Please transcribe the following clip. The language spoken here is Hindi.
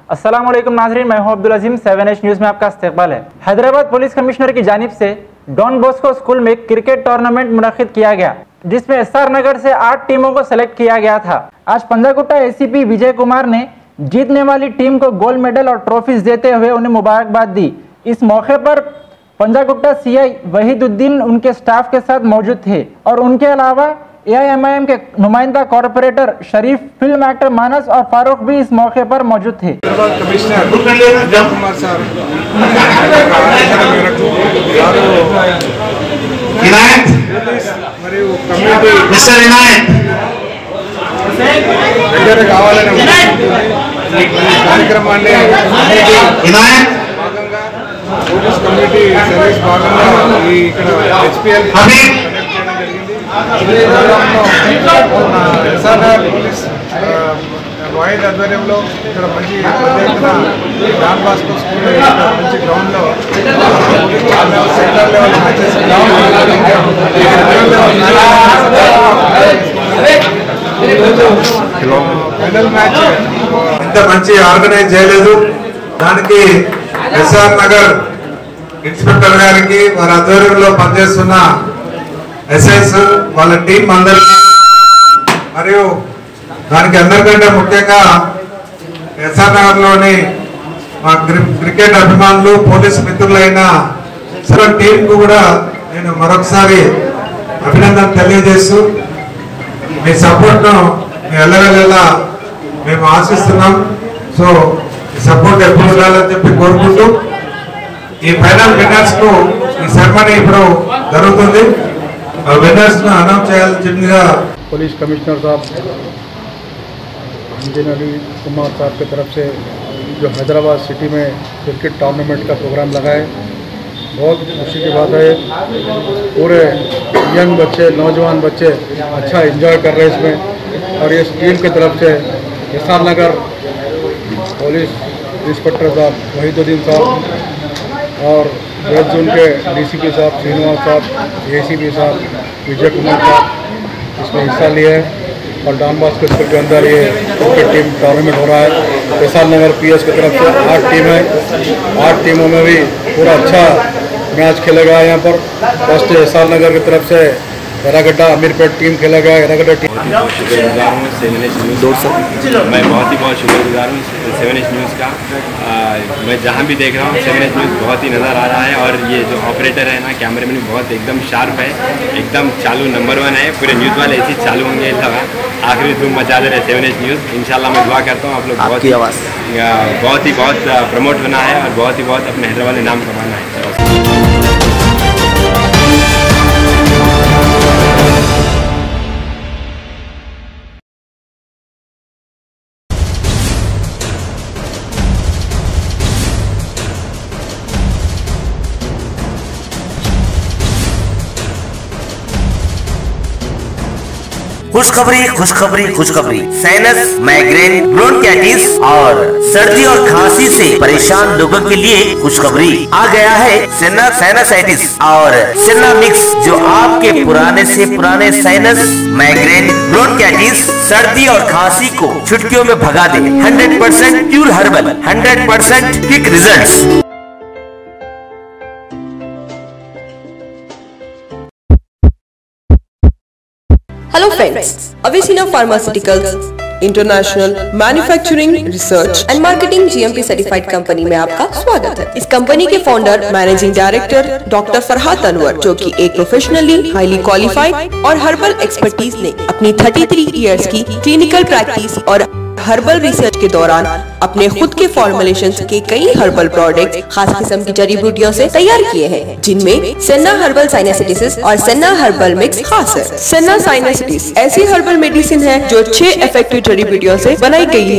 अस्सलामुअलैकुम नाज़रीन, मैं हूं अब्दुल अजीम। 7H न्यूज़ में आपका इस्तकबाल है। हैदराबाद पुलिस कमिश्नर की जानिब से डॉन बॉस्को स्कूल में क्रिकेट टूर्नामेंट मुनक्किद किया गया, जिसमें SR नगर से 8 टीमों को सेलेक्ट किया गया था। आज पंजागुट्टा ACP विजय कुमार ने जीतने वाली टीम को गोल्ड मेडल और ट्रॉफीज देते हुए उन्हें मुबारकबाद दी। इस मौके पर पंजागुट्टा CI वहीदुद्दीन उनके स्टाफ के साथ मौजूद थे और उनके अलावा AIMIM के नुमाइंदा कॉर्पोरेटर शरीफ, फिल्म एक्टर मानस और फारूक भी इस मौके पर मौजूद थे। कमिश्नर कुमार साहब దగ్గర కావాలని కార్యక్రమాన్ని భాగంగా పోలీస్ కమ్యూనిటీ సర్వీస్ భాగంగా ఇక్కడ HPL SR పోలీస్ వాయిద్ ఆధ్వర్యంలో ఇక్కడ మంచి డాన్ బాస్కో స్కూల్ మంచి గ్రౌండ్లో central level matches final match ఇంత మంచి ఆర్గనైజ్ చేయలేదు. దానికి SR నగర్ ఇన్స్పెక్టర్ గారికి, వారి ఆధ్వర్యంలో పనిచేస్తున్న SIs, వాళ్ళ టీం అందరికీ, మరియు దానికి అందరికంటే ముఖ్యంగా SR నగర్లోని మా క్రికెట్ అభిమానులు, పోలీసు మిత్రులైన టీంకు కూడా నేను మరొకసారి అభినందన తెలియజేస్తూ మీ సపోర్ట్ను ఎల్లవెల్లా మేము ఆశిస్తున్నాం. సో ఈ సపోర్ట్ ఎప్పుడు ఉండాలని చెప్పి కోరుకుంటూ ఈ ఫైనల్ విన్నర్స్కు ఈ సెరమనీ ఇప్పుడు జరుగుతుంది. विनर्स में अनाउंस किया पुलिस कमिश्नर साहब इंजीनियर अली कुमार साहब की तरफ से जो हैदराबाद सिटी में क्रिकेट टूर्नामेंट का प्रोग्राम लगाए, बहुत खुशी की बात है। पूरे यंग बच्चे, नौजवान बच्चे अच्छा एंजॉय कर रहे हैं इसमें। और इस टीम की तरफ से SR नगर पुलिस इंस्पेक्टर साहब वहीदुद्दीन साहब और वेस्ट जोन के DCP साहब श्रीनिवास साहब, ACP साहब विजय कुमार साहब इसमें हिस्सा लिए हैं। और डॉन बॉस्को स्कूल के अंदर ये क्रिकेट टीम टूर्नामेंट हो रहा है। SR नगर PS की तरफ से 8 टीम है। 8 टीमों में भी पूरा अच्छा मैच खेलेगा। यहाँ पर फर्स्ट SR नगर की तरफ से एरागड्डा अमीरपेट टीम खेलेगा। एरागड्डा टीम शुक्रगुजार हूँ 7H न्यूज़। मैं बहुत शुक्रगुजार हूँ 7H न्यूज़ का। मैं जहाँ भी देख रहा हूँ 7H न्यूज़ बहुत ही नज़र आ रहा है। और ये जो ऑपरेटर है ना, कैमरामैन बहुत एकदम शार्प है, एकदम चालू नंबर 1 है। पूरे न्यूज़ वाले ऐसे चालू होंगे, आखिरी धूम मचा दे रहे 7H न्यूज़। इंशाल्लाह मैं दुआ करता हूँ आप लोग बहुत ही प्रमोट होना है और बहुत अपने हैदराबाद में नाम कमाना है। खुशखबरी साइनस, माइग्रेन, ब्रोंकाइटिस और सर्दी और खांसी से परेशान लोगों के लिए खुशखबरी आ गया है। सेना साइनसाइटिस और सेना मिक्स, जो आपके पुराने से पुराने साइनस, माइग्रेन, ब्रोंकाइटिस, सर्दी और खांसी को चुटकियों में भगा दे। 100% pure herbal, 100% quick results. Hello friends, Avicenna Pharmaceuticals international manufacturing research and marketing GMP certified company में आपका स्वागत है। इस कंपनी के founder managing director doctor Farhad Anwar, जो कि एक प्रोफेशनली हाईली क्वालिफाइड और हर्बल एक्सपर्टीज ने अपनी 33 इयर्स की क्लिनिकल प्रैक्टिस और हर्बल रिसर्च के दौरान अपने खुद के फॉर्मुलेशंस के कई हर्बल प्रोडक्ट खास किस्म की जड़ी बूटियों से तैयार किए हैं, जिनमें सेना हर्बल साइनसाइटिस और सेना हर्बल मिक्स खास है। सेना साइनसाइटिस ऐसी हर्बल मेडिसिन है जो 6 इफेक्टिव जड़ी बूटियों से बनाई गई है।